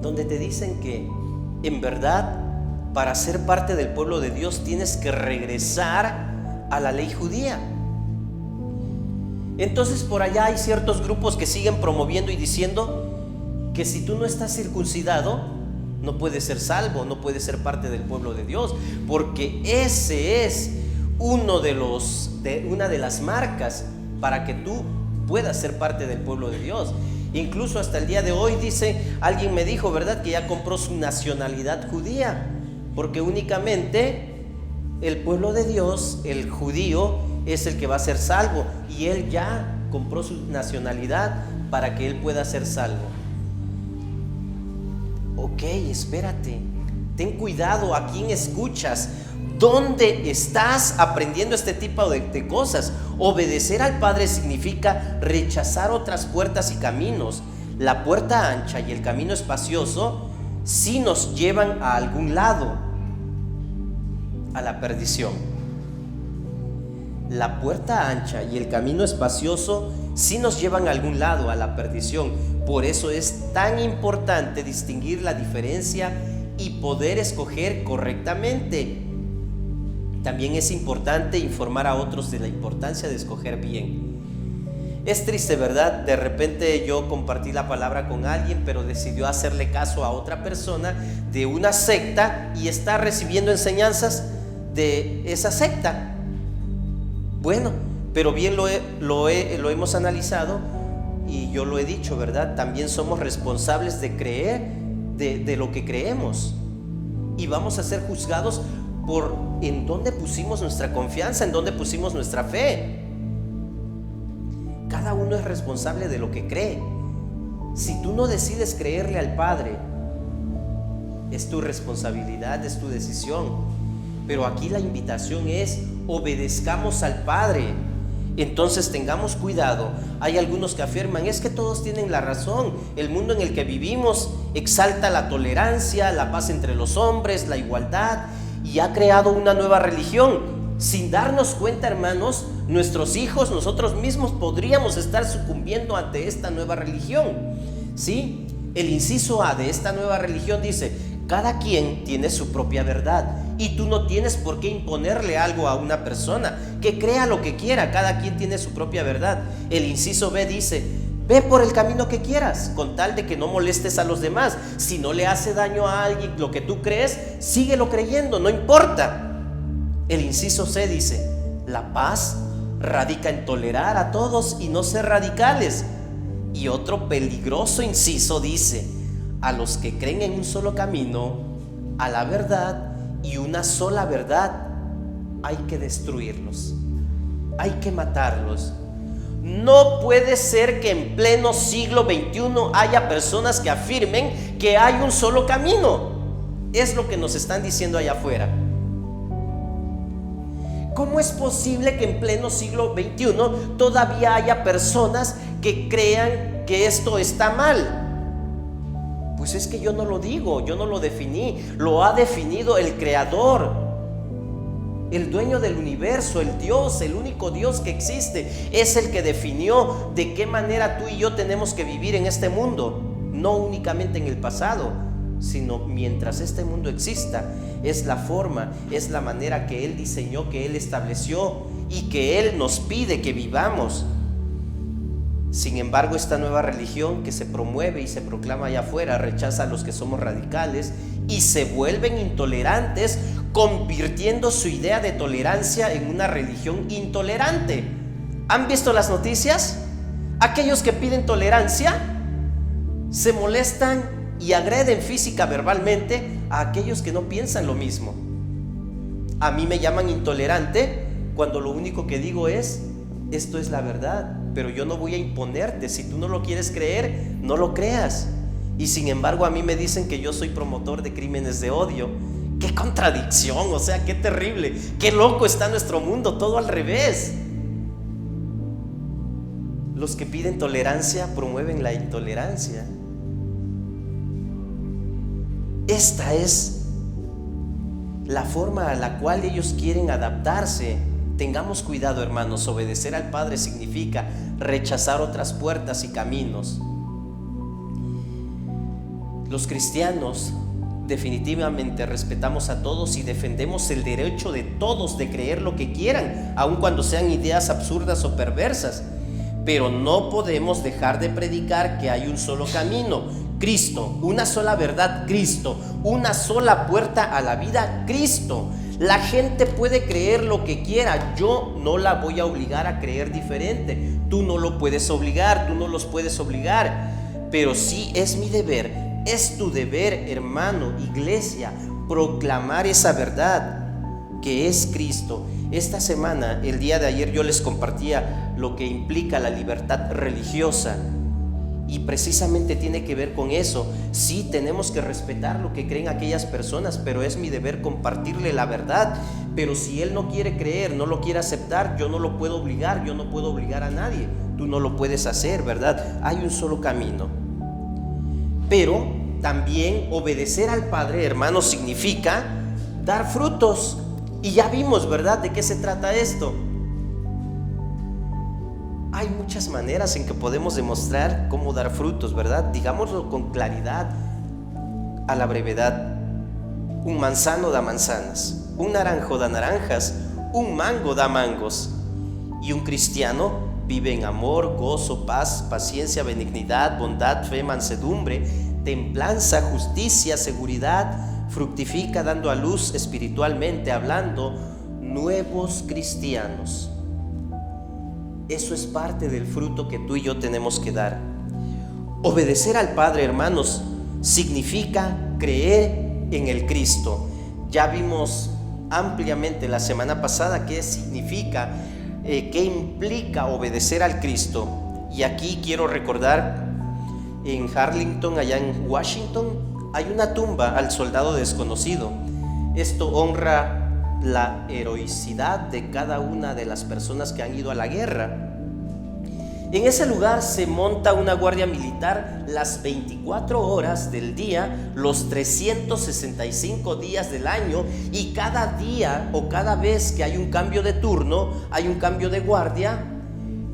donde te dicen que en verdad para ser parte del pueblo de Dios tienes que regresar a la ley judía. Entonces por allá hay ciertos grupos que siguen promoviendo y diciendo que si tú no estás circuncidado no puedes ser salvo, no puedes ser parte del pueblo de Dios, porque ese es una de las marcas para que tú puedas ser parte del pueblo de Dios. Incluso hasta el día de hoy alguien me dijo, ¿verdad?, que ya compró su nacionalidad judía, porque únicamente el pueblo de Dios, el judío, es el que va a ser salvo, y él ya compró su nacionalidad para que él pueda ser salvo. Ok, espérate, ten cuidado a quién escuchas, dónde estás aprendiendo este tipo de cosas. Obedecer al Padre significa rechazar otras puertas y caminos. La puerta ancha y el camino espacioso sí nos llevan a algún lado, a la perdición. La puerta ancha y el camino espacioso sí nos llevan a algún lado, a la perdición. Por eso es tan importante distinguir la diferencia y poder escoger correctamente. También es importante informar a otros de la importancia de escoger bien. Es triste, ¿verdad? De repente yo compartí la palabra con alguien, pero decidió hacerle caso a otra persona de una secta y está recibiendo enseñanzas de esa secta. Bueno, pero bien lo hemos analizado y yo lo he dicho, ¿verdad? También somos responsables de creer de lo que creemos y vamos a ser juzgados por en dónde pusimos nuestra confianza, en dónde pusimos nuestra fe. Cada uno es responsable de lo que cree. Si tú no decides creerle al Padre, es tu responsabilidad, es tu decisión. Pero aquí la invitación es: obedezcamos al Padre. Entonces tengamos cuidado. Hay algunos que afirman: es que todos tienen la razón. El mundo en el que vivimos exalta la tolerancia, la paz entre los hombres, la igualdad, y ha creado una nueva religión. Sin darnos cuenta, hermanos, nuestros hijos, nosotros mismos podríamos estar sucumbiendo ante esta nueva religión. ¿Sí? El inciso A de esta nueva religión dice: cada quien tiene su propia verdad y tú no tienes por qué imponerle algo a una persona, que crea lo que quiera. Cada quien tiene su propia verdad. El inciso B dice: ve por el camino que quieras, con tal de que no molestes a los demás. Si no le hace daño a alguien lo que tú crees, síguelo creyendo, no importa. El inciso C dice: la paz radica en tolerar a todos y no ser radicales. Y otro peligroso inciso dice: a los que creen en un solo camino, a la verdad y una sola verdad, hay que destruirlos, hay que matarlos. No puede ser que en pleno siglo XXI haya personas que afirmen que hay un solo camino. Es lo que nos están diciendo allá afuera. ¿Cómo es posible que en pleno siglo XXI todavía haya personas que crean que esto está mal? Pues es que yo no lo digo, yo no lo definí, lo ha definido el Creador, el dueño del universo, el Dios, el único Dios que existe. Es el que definió de qué manera tú y yo tenemos que vivir en este mundo, no únicamente en el pasado, sino mientras este mundo exista. Es la forma, es la manera que Él diseñó, que Él estableció y que Él nos pide que vivamos. Sin embargo, esta nueva religión que se promueve y se proclama allá afuera rechaza a los que somos radicales y se vuelven intolerantes, convirtiendo su idea de tolerancia en una religión intolerante. ¿Han visto las noticias? Aquellos que piden tolerancia se molestan y agreden física, verbalmente a aquellos que no piensan lo mismo. A mí me llaman intolerante cuando lo único que digo es: esto es la verdad, pero yo no voy a imponerte. Si tú no lo quieres creer, no lo creas. Y sin embargo a mí me dicen que yo soy promotor de crímenes de odio. ¡Qué contradicción! O sea, qué terrible, qué loco está nuestro mundo, todo al revés. Los que piden tolerancia promueven la intolerancia. Esta es la forma a la cual ellos quieren adaptarse. Tengamos cuidado, hermanos. Obedecer al Padre significa rechazar otras puertas y caminos. Los cristianos definitivamente respetamos a todos y defendemos el derecho de todos de creer lo que quieran, aun cuando sean ideas absurdas o perversas. Pero no podemos dejar de predicar que hay un solo camino, Cristo, una sola verdad, Cristo, una sola puerta a la vida, Cristo. La gente puede creer lo que quiera, yo no la voy a obligar a creer diferente. Tú no lo puedes obligar, tú no los puedes obligar, pero sí es mi deber, es tu deber, hermano, iglesia, proclamar esa verdad que es Cristo. Esta semana, el día de ayer, yo les compartía lo que implica la libertad religiosa. Y precisamente tiene que ver con eso. Sí, tenemos que respetar lo que creen aquellas personas, pero es mi deber compartirle la verdad. Pero si él no quiere creer, no lo quiere aceptar, yo no lo puedo obligar, yo no puedo obligar a nadie. Tú no lo puedes hacer, ¿verdad? Hay un solo camino. Pero también obedecer al Padre, hermanos, significa dar frutos. Y ya vimos, ¿verdad?, de qué se trata esto. Hay muchas maneras en que podemos demostrar cómo dar frutos, ¿verdad? Digámoslo con claridad, a la brevedad. Un manzano da manzanas. un naranjo da naranjas, un mango da mangos. Y un cristiano vive en amor, gozo, paz, paciencia, benignidad, bondad, fe, mansedumbre, templanza, justicia, seguridad, fructifica dando a luz espiritualmente hablando nuevos cristianos. Eso es parte del fruto que tú y yo tenemos que dar. Obedecer al Padre, hermanos, significa creer en el Cristo. Ya vimos ampliamente la semana pasada qué significa, qué implica obedecer al Cristo. Y aquí quiero recordar, en Arlington, allá en Washington, hay una tumba al soldado desconocido. Esto honra la heroicidad de cada una de las personas que han ido a la guerra. En ese lugar se monta una guardia militar las 24 horas del día, los 365 días del año, y cada día o cada vez que hay un cambio de turno, hay un cambio de guardia,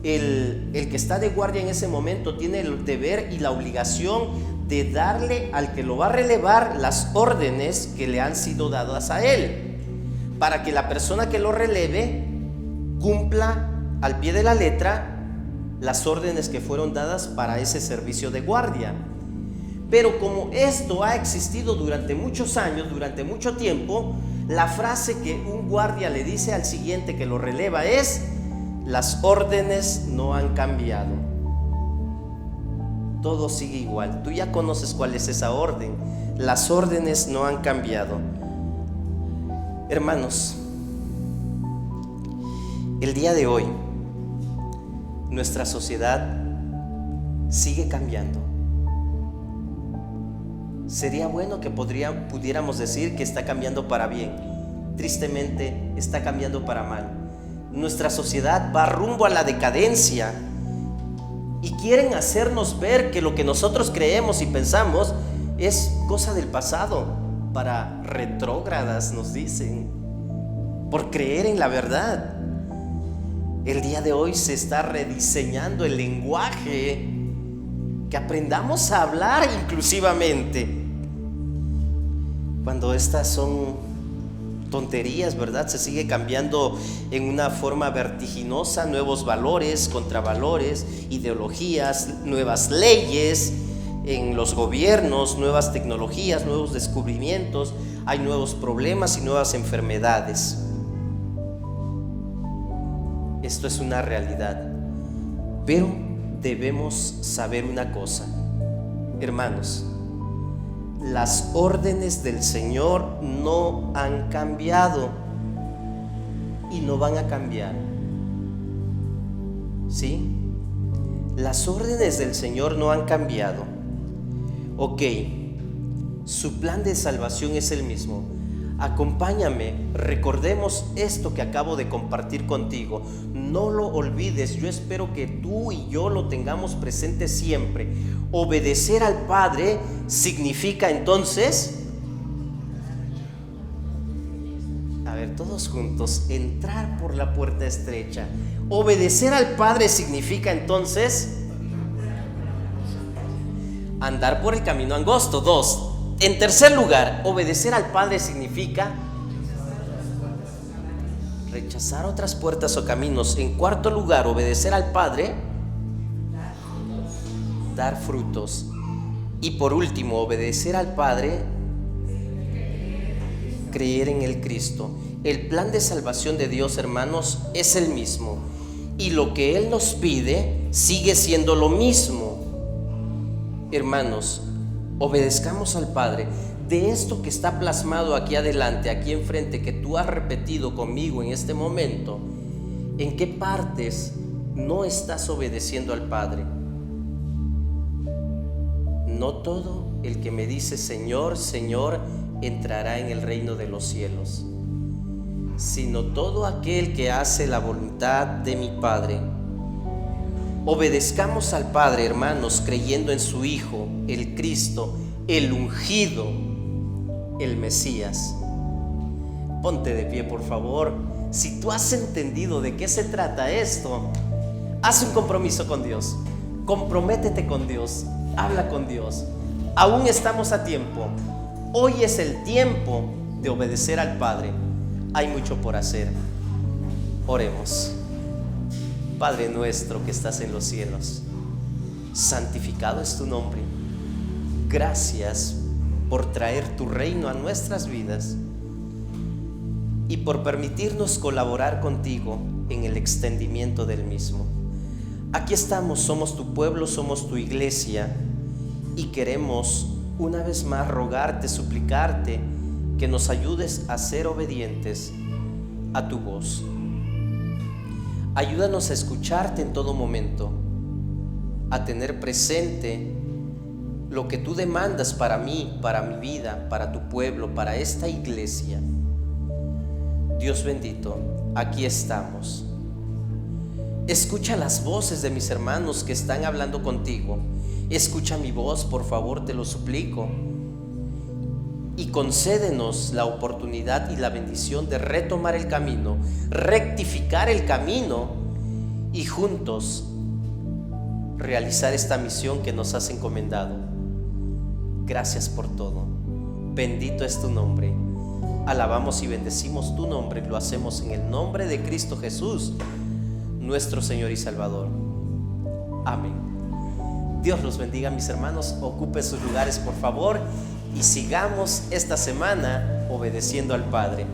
el que está de guardia en ese momento tiene el deber y la obligación de darle al que lo va a relevar las órdenes que le han sido dadas a él, para que la persona que lo releve cumpla al pie de la letra las órdenes que fueron dadas para ese servicio de guardia. Pero como esto ha existido durante muchos años, durante mucho tiempo, la frase que un guardia le dice al siguiente que lo releva es: las órdenes no han cambiado, todo sigue igual. Tú ya conoces cuál es esa orden. Las órdenes no han cambiado. Hermanos, el día de hoy nuestra sociedad sigue cambiando. Sería bueno que pudiéramos decir que está cambiando para bien. Tristemente está cambiando para mal. Nuestra sociedad va rumbo a la decadencia y quieren hacernos ver que lo que nosotros creemos y pensamos es cosa del pasado. Para retrógradas, nos dicen, por creer en la verdad. El día de hoy se está rediseñando el lenguaje, que aprendamos a hablar inclusivamente. Cuando estas son tonterías, ¿verdad? Se sigue cambiando en una forma vertiginosa, nuevos valores, contravalores, ideologías, nuevas leyes en los gobiernos, nuevas tecnologías, nuevos descubrimientos, hay nuevos problemas y nuevas enfermedades. Esto es una realidad, pero debemos saber una cosa, hermanos: las órdenes del Señor no han cambiado y no van a cambiar. ¿Sí? Las órdenes del Señor no han cambiado. Ok, su plan de salvación es el mismo. Acompáñame, recordemos esto que acabo de compartir contigo. No lo olvides, yo espero que tú y yo lo tengamos presente siempre. Obedecer al Padre significa entonces, a ver, todos juntos, entrar por la puerta estrecha. Obedecer al Padre significa entonces andar por el camino angosto. 2. En tercer lugar, obedecer al Padre significa rechazar otras puertas o caminos. En cuarto lugar, obedecer al Padre, dar frutos. Y por último, obedecer al Padre, creer en el Cristo. El plan de salvación de Dios, hermanos, es el mismo, y lo que Él nos pide sigue siendo lo mismo. Hermanos, obedezcamos al Padre. De esto que está plasmado aquí adelante, aquí enfrente, que tú has repetido conmigo en este momento, ¿en qué partes no estás obedeciendo al Padre? No todo el que me dice Señor, Señor, entrará en el reino de los cielos, sino todo aquel que hace la voluntad de mi Padre. Obedezcamos al Padre, hermanos, creyendo en su Hijo, el Cristo, el ungido, el Mesías. Ponte de pie, por favor. Si tú has entendido de qué se trata esto, haz un compromiso con Dios. Comprométete con Dios. Habla con Dios. Aún estamos a tiempo. Hoy es el tiempo de obedecer al Padre. hay mucho por hacer. Oremos. Padre nuestro que estás en los cielos, santificado es tu nombre. Gracias por traer tu reino a nuestras vidas y por permitirnos colaborar contigo en el extendimiento del mismo. Aquí estamos, somos tu pueblo, somos tu iglesia y queremos una vez más rogarte, suplicarte que nos ayudes a ser obedientes a tu voz. Ayúdanos a escucharte en todo momento, a tener presente lo que tú demandas para mí, para mi vida, para tu pueblo, para esta iglesia. Dios bendito, aquí estamos. Escucha las voces de mis hermanos que están hablando contigo. Escucha mi voz, por favor, te lo suplico. Y concédenos la oportunidad y la bendición de retomar el camino, rectificar el camino y juntos realizar esta misión que nos has encomendado. Gracias por todo. Bendito es tu nombre. Alabamos y bendecimos tu nombre. Lo hacemos en el nombre de Cristo Jesús, nuestro Señor y Salvador. Amén. Dios los bendiga, mis hermanos. Ocupen sus lugares, por favor, y sigamos esta semana obedeciendo al Padre.